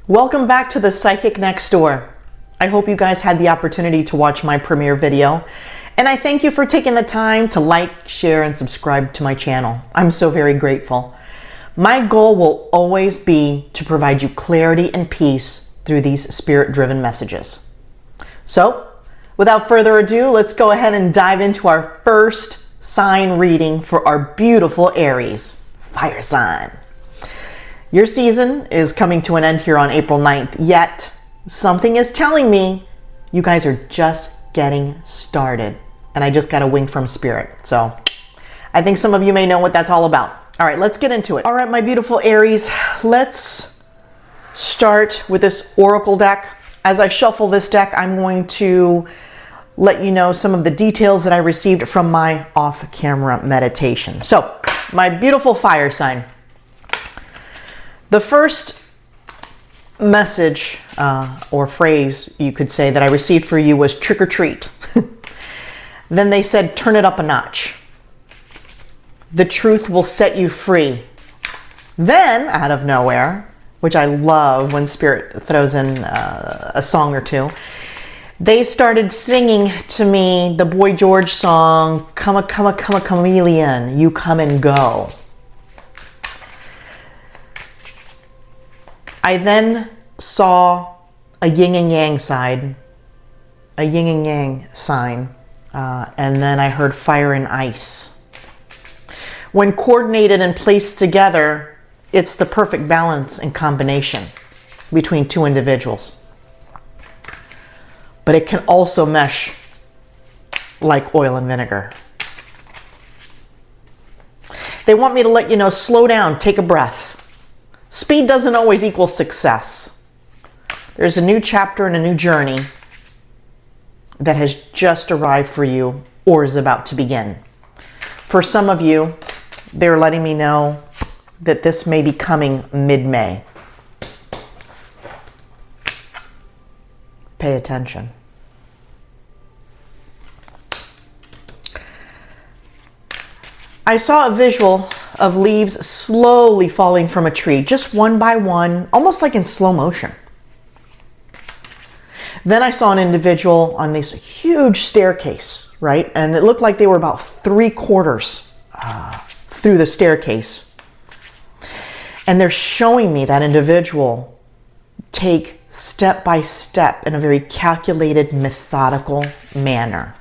Welcome back to the Psychic Next Door. I hope you guys had the opportunity to watch my premiere video, and I thank you for taking the time to like, share, and subscribe to my channel. I'm so very grateful. My goal will always be to provide you clarity and peace through these spirit-driven messages. So, without further ado, let's go ahead and dive into our first sign reading for our beautiful Aries, fire sign. Your season is coming to an end here on April 9th, yet something is telling me you guys are just getting started. And I just got a wink from Spirit. So I think some of you may know what that's all about. All right, let's get into it. All right, my beautiful Aries, let's start with this Oracle deck. As I shuffle this deck, I'm going to let you know some of the details that I received from my off-camera meditation. So, my beautiful fire sign. The first message or phrase, you could say, that I received for you was trick or treat. Then they said, turn it up a notch. The truth will set you free. Then, out of nowhere, which I love when Spirit throws in a song or two, they started singing to me the Boy George song, Come a Chameleon, You Come and Go. I then saw a yin and yang sign, and then I heard fire and ice. When coordinated and placed together, it's the perfect balance and combination between two individuals. But it can also mesh like oil and vinegar. They want me to let you know, slow down, take a breath. Speed doesn't always equal success. There's a new chapter and a new journey that has just arrived for you or is about to begin. For some of you, they're letting me know that this may be coming mid-May. Pay attention. I saw a visual of leaves slowly falling from a tree, just one by one, almost like in slow motion. Then I saw an individual on this huge staircase, right? And it looked like they were about 3/4 through the staircase. And they're showing me that individual take step by step in a very calculated, methodical manner.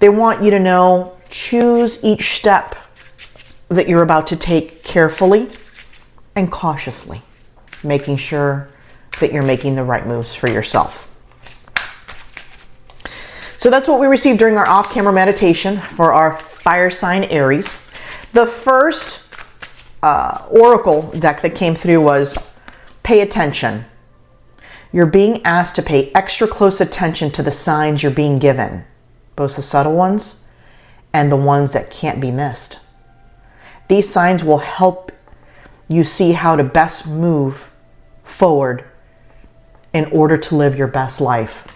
They want you to know, choose each step that you're about to take carefully and cautiously, making sure that you're making the right moves for yourself. So that's what we received during our off-camera meditation for our fire sign Aries. The first oracle deck that came through was pay attention. You're being asked to pay extra close attention to the signs you're being given, both the subtle ones and the ones that can't be missed. These signs will help you see how to best move forward in order to live your best life.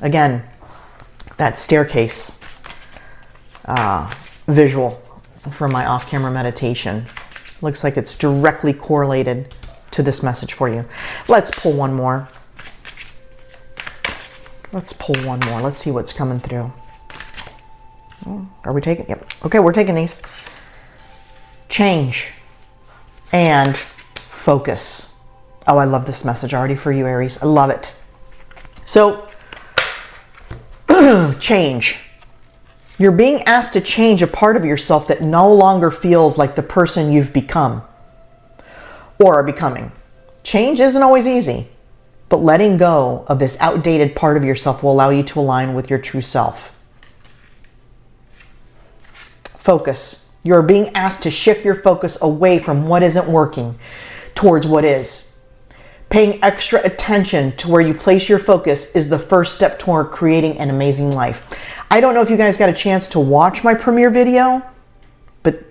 Again, that staircase visual from my off-camera meditation looks like it's directly correlated to this message for you. Let's pull one more. Let's see what's coming through. Are we taking? Yep. Okay, we're taking these. Change and focus. Oh, I love this message already for you, Aries. I love it. So, change. You're being asked to change a part of yourself that no longer feels like the person you've become or are becoming. Change isn't always easy, but letting go of this outdated part of yourself will allow you to align with your true self. Focus. You're being asked to shift your focus away from what isn't working towards what is. Paying extra attention to where you place your focus is the first step toward creating an amazing life. I don't know if you guys got a chance to watch my premiere video, but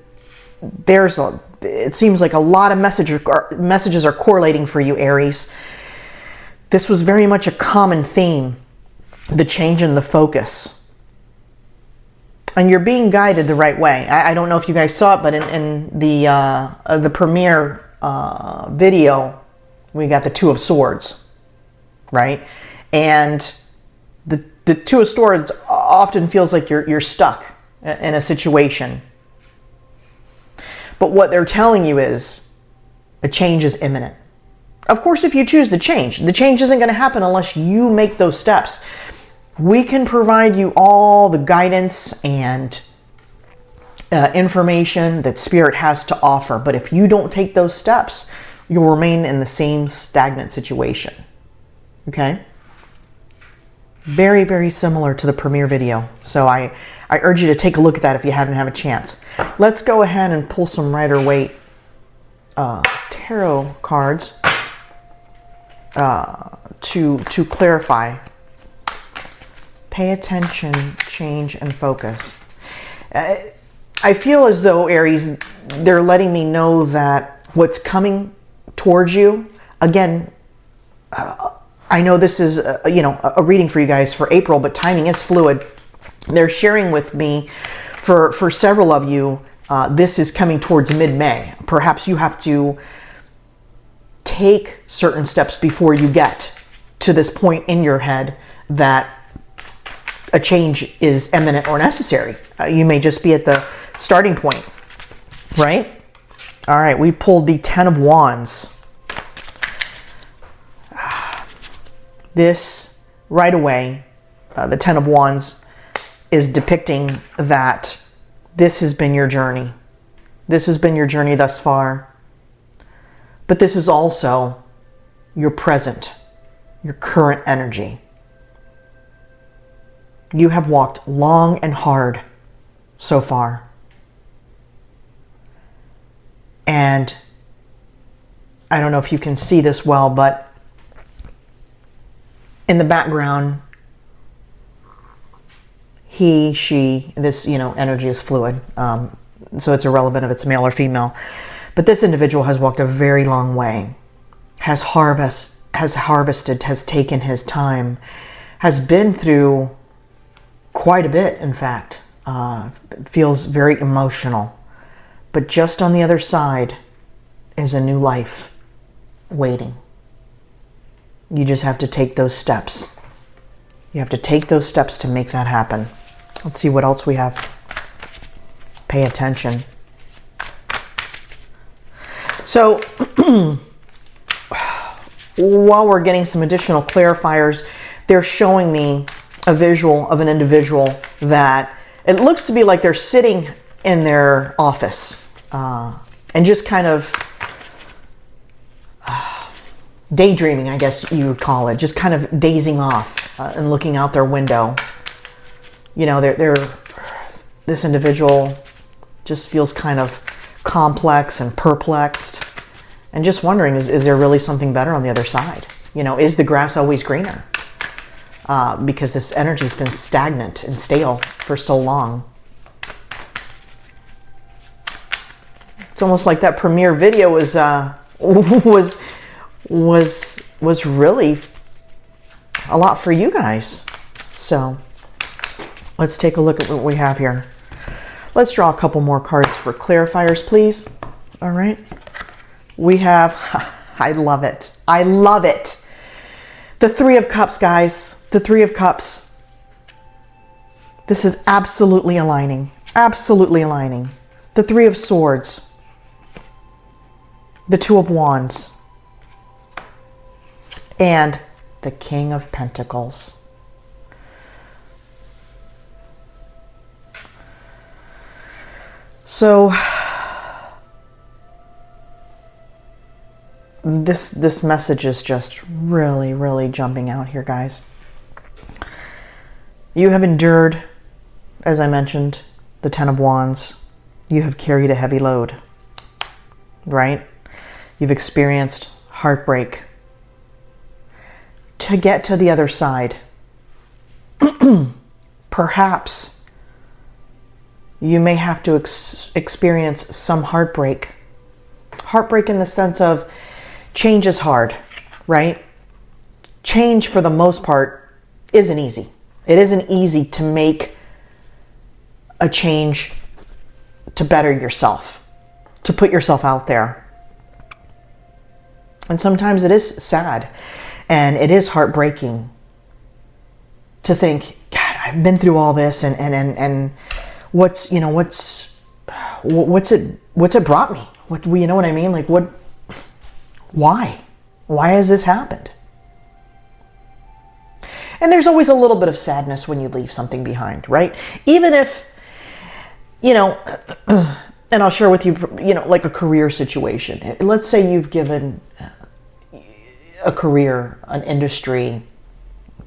it seems like a lot of messages are correlating for you, Aries. This was very much a common theme, the change in the focus. And you're being guided the right way. I don't know if you guys saw it, but in the premiere video, we got the Two of Swords, right? And the Two of Swords often feels like you're stuck in a situation. But what they're telling you is a change is imminent. Of course, if you choose the change isn't going to happen unless you make those steps. We can provide you all the guidance and information that Spirit has to offer. But if you don't take those steps, you'll remain in the same stagnant situation. Okay? Very, very similar to the premiere video. So I urge you to take a look at that if you haven't had a chance. Let's go ahead and pull some Rider-Waite tarot cards to clarify. Pay attention, change, and focus. I feel as though, Aries, they're letting me know that what's coming towards you, again, I know this is a reading for you guys for April, but timing is fluid. They're sharing with me, for several of you, this is coming towards mid-May. Perhaps you have to take certain steps before you get to this point in your head that a change is imminent or necessary. You may just be at the starting point, right? All right, we pulled the Ten of Wands. This, right away, the Ten of Wands is depicting that this has been your journey. This has been your journey thus far. But this is also your present, your current energy. You have walked long and hard so far. And I don't know if you can see this well, but in the background, he, she, this, energy is fluid. So it's irrelevant if it's male or female. But this individual has walked a very long way, has harvested, has taken his time, has been through quite a bit, in fact. Feels very emotional. But just on the other side is a new life waiting. You just have to take those steps. You have to take those steps to make that happen. Let's see what else we have. Pay attention. So, while we're getting some additional clarifiers, they're showing me a visual of an individual that it looks to be like they're sitting in their office and just kind of daydreaming, I guess you would call it, just kind of dazing off and looking out their window. This individual just feels kind of complex and perplexed and just wondering, is there really something better on the other side? Is the grass always greener? Because this energy's been stagnant and stale for so long. It's almost like that premiere video was really a lot for you guys. So let's take a look at what we have here. Let's draw a couple more cards for clarifiers, please. All right. We have, I love it. I love it. The Three of Cups, guys. The Three of Cups. This is absolutely aligning. Absolutely aligning. The Three of Swords. The Two of Wands. And the King of Pentacles. So this message is just really, really jumping out here, guys. You have endured, as I mentioned, the Ten of Wands. You have carried a heavy load, right? You've experienced heartbreak. To get to the other side, perhaps you may have to experience some heartbreak. Heartbreak in the sense of change is hard, right? Change, for the most part, isn't easy. It isn't easy to make a change to better yourself, to put yourself out there. And sometimes it is sad and it is heartbreaking to think, God, I've been through all this and what's it brought me? You know what I mean? Like why has this happened? And there's always a little bit of sadness when you leave something behind, right? Even if, and I'll share with you, like a career situation. Let's say you've given a career, an industry,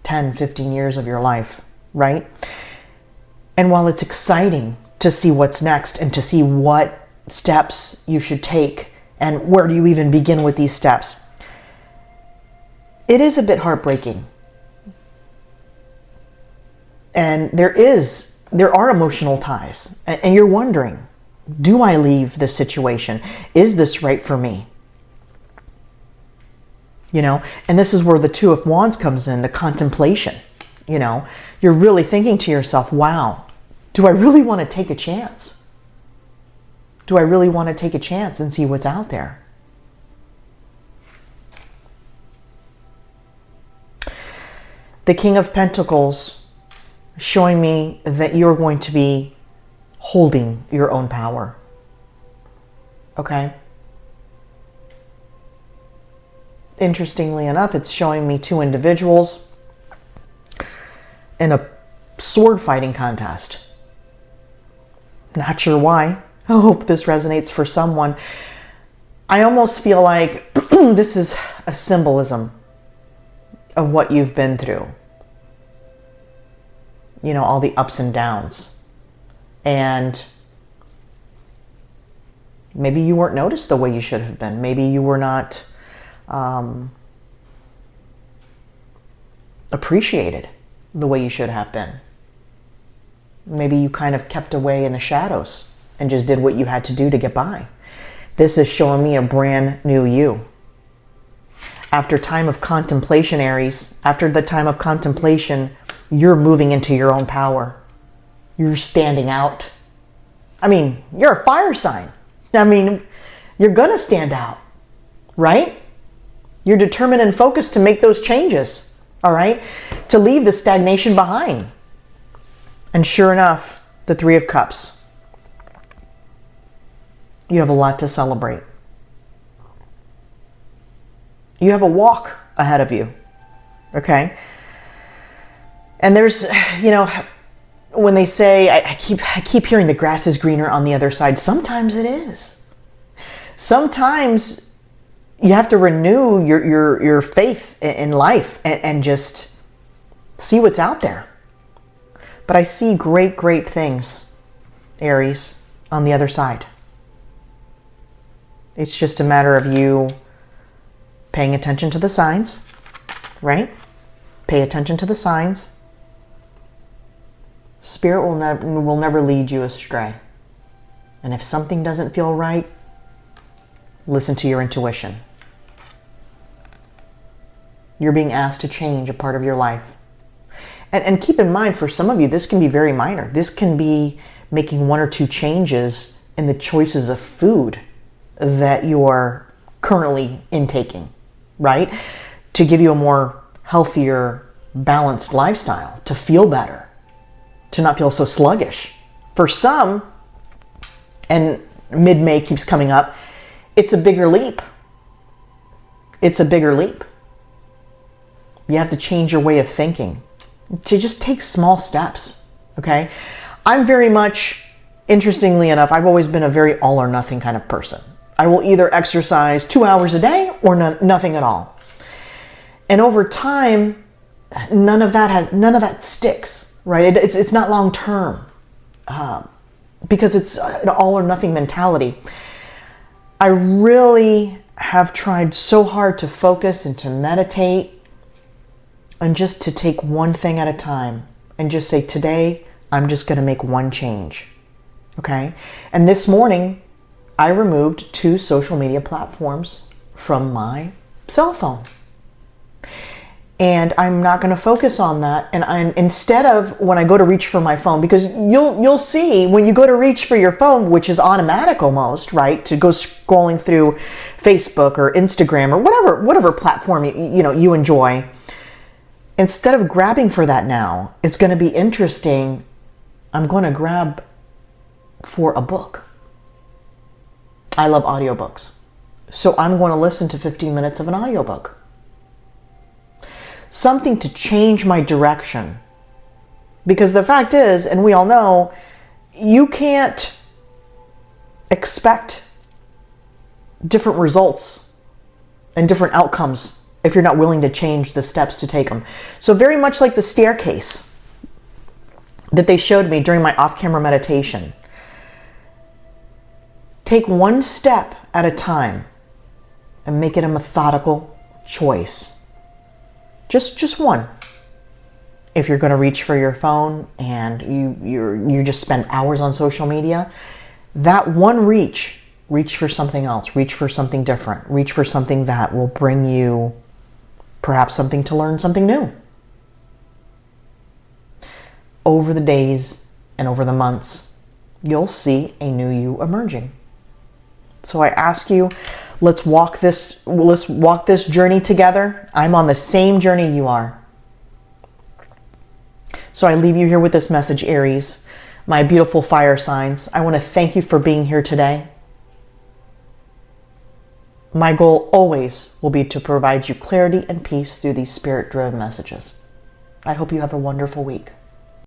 10, 15 years of your life, right? And while it's exciting to see what's next and to see what steps you should take and where do you even begin with these steps, it is a bit heartbreaking. And there are emotional ties, and you're wondering, do I leave this situation? Is this right for me? And this is where the Two of Wands comes in, the contemplation. You're really thinking to yourself, wow, do I really want to take a chance? Do I really want to take a chance and see what's out there? The King of Pentacles showing me that you're going to be holding your own power. Okay? Interestingly enough, it's showing me two individuals in a sword fighting contest. Not sure why. I hope this resonates for someone. I almost feel like this is a symbolism of what you've been through. All the ups and downs. And maybe you weren't noticed the way you should have been. Maybe you were not appreciated the way you should have been. Maybe you kind of kept away in the shadows and just did what you had to do to get by. This is showing me a brand new you. After time of contemplation, Aries, after the time of contemplation, you're moving into your own power. You're standing out. You're a fire sign. You're gonna stand out, right? You're determined and focused to make those changes, all right? To leave the stagnation behind. And sure enough, the Three of Cups. You have a lot to celebrate. You have a walk ahead of you, okay? And there's, when they say, I keep hearing the grass is greener on the other side. Sometimes it is. Sometimes you have to renew your faith in life and just see what's out there. But I see great, great things, Aries, on the other side. It's just a matter of you paying attention to the signs, right? Pay attention to the signs. Spirit will never lead you astray. And if something doesn't feel right, listen to your intuition. You're being asked to change a part of your life. And keep in mind, for some of you, this can be very minor. This can be making one or two changes in the choices of food that you're currently intaking, right? To give you a more healthier, balanced lifestyle, to feel better, to not feel so sluggish. For some, and mid-May keeps coming up, it's a bigger leap. It's a bigger leap. You have to change your way of thinking, to just take small steps, okay? I'm very much, interestingly enough, I've always been a very all or nothing kind of person. I will either exercise 2 hours a day or nothing at all. And over time, none of that sticks, right? It's not long term because it's an all or nothing mentality. I really have tried so hard to focus and to meditate and just to take one thing at a time and just say, today, I'm just going to make one change, okay? And this morning, I removed 2 social media platforms from my cell phone. And I'm not going to focus on that. And instead of when I go to reach for my phone, because you'll see when you go to reach for your phone, which is automatic almost, right? To go scrolling through Facebook or Instagram or whatever platform you enjoy. Instead of grabbing for that now, it's going to be interesting. I'm going to grab for a book. I love audiobooks. So I'm going to listen to 15 minutes of an audiobook. Something to change my direction. Because the fact is, and we all know, you can't expect different results and different outcomes if you're not willing to change the steps to take them. So very much like the staircase that they showed me during my off-camera meditation. Take one step at a time and make it a methodical choice. Just one. If you're going to reach for your phone and you just spend hours on social media, that one reach for something else, reach for something different, reach for something that will bring you perhaps something to learn, something new. Over the days and over the months, you'll see a new you emerging. So I ask you, let's walk this journey together. I'm on the same journey you are. So I leave you here with this message, Aries, my beautiful fire signs. I want to thank you for being here today. My goal always will be to provide you clarity and peace through these spirit-driven messages. I hope you have a wonderful week.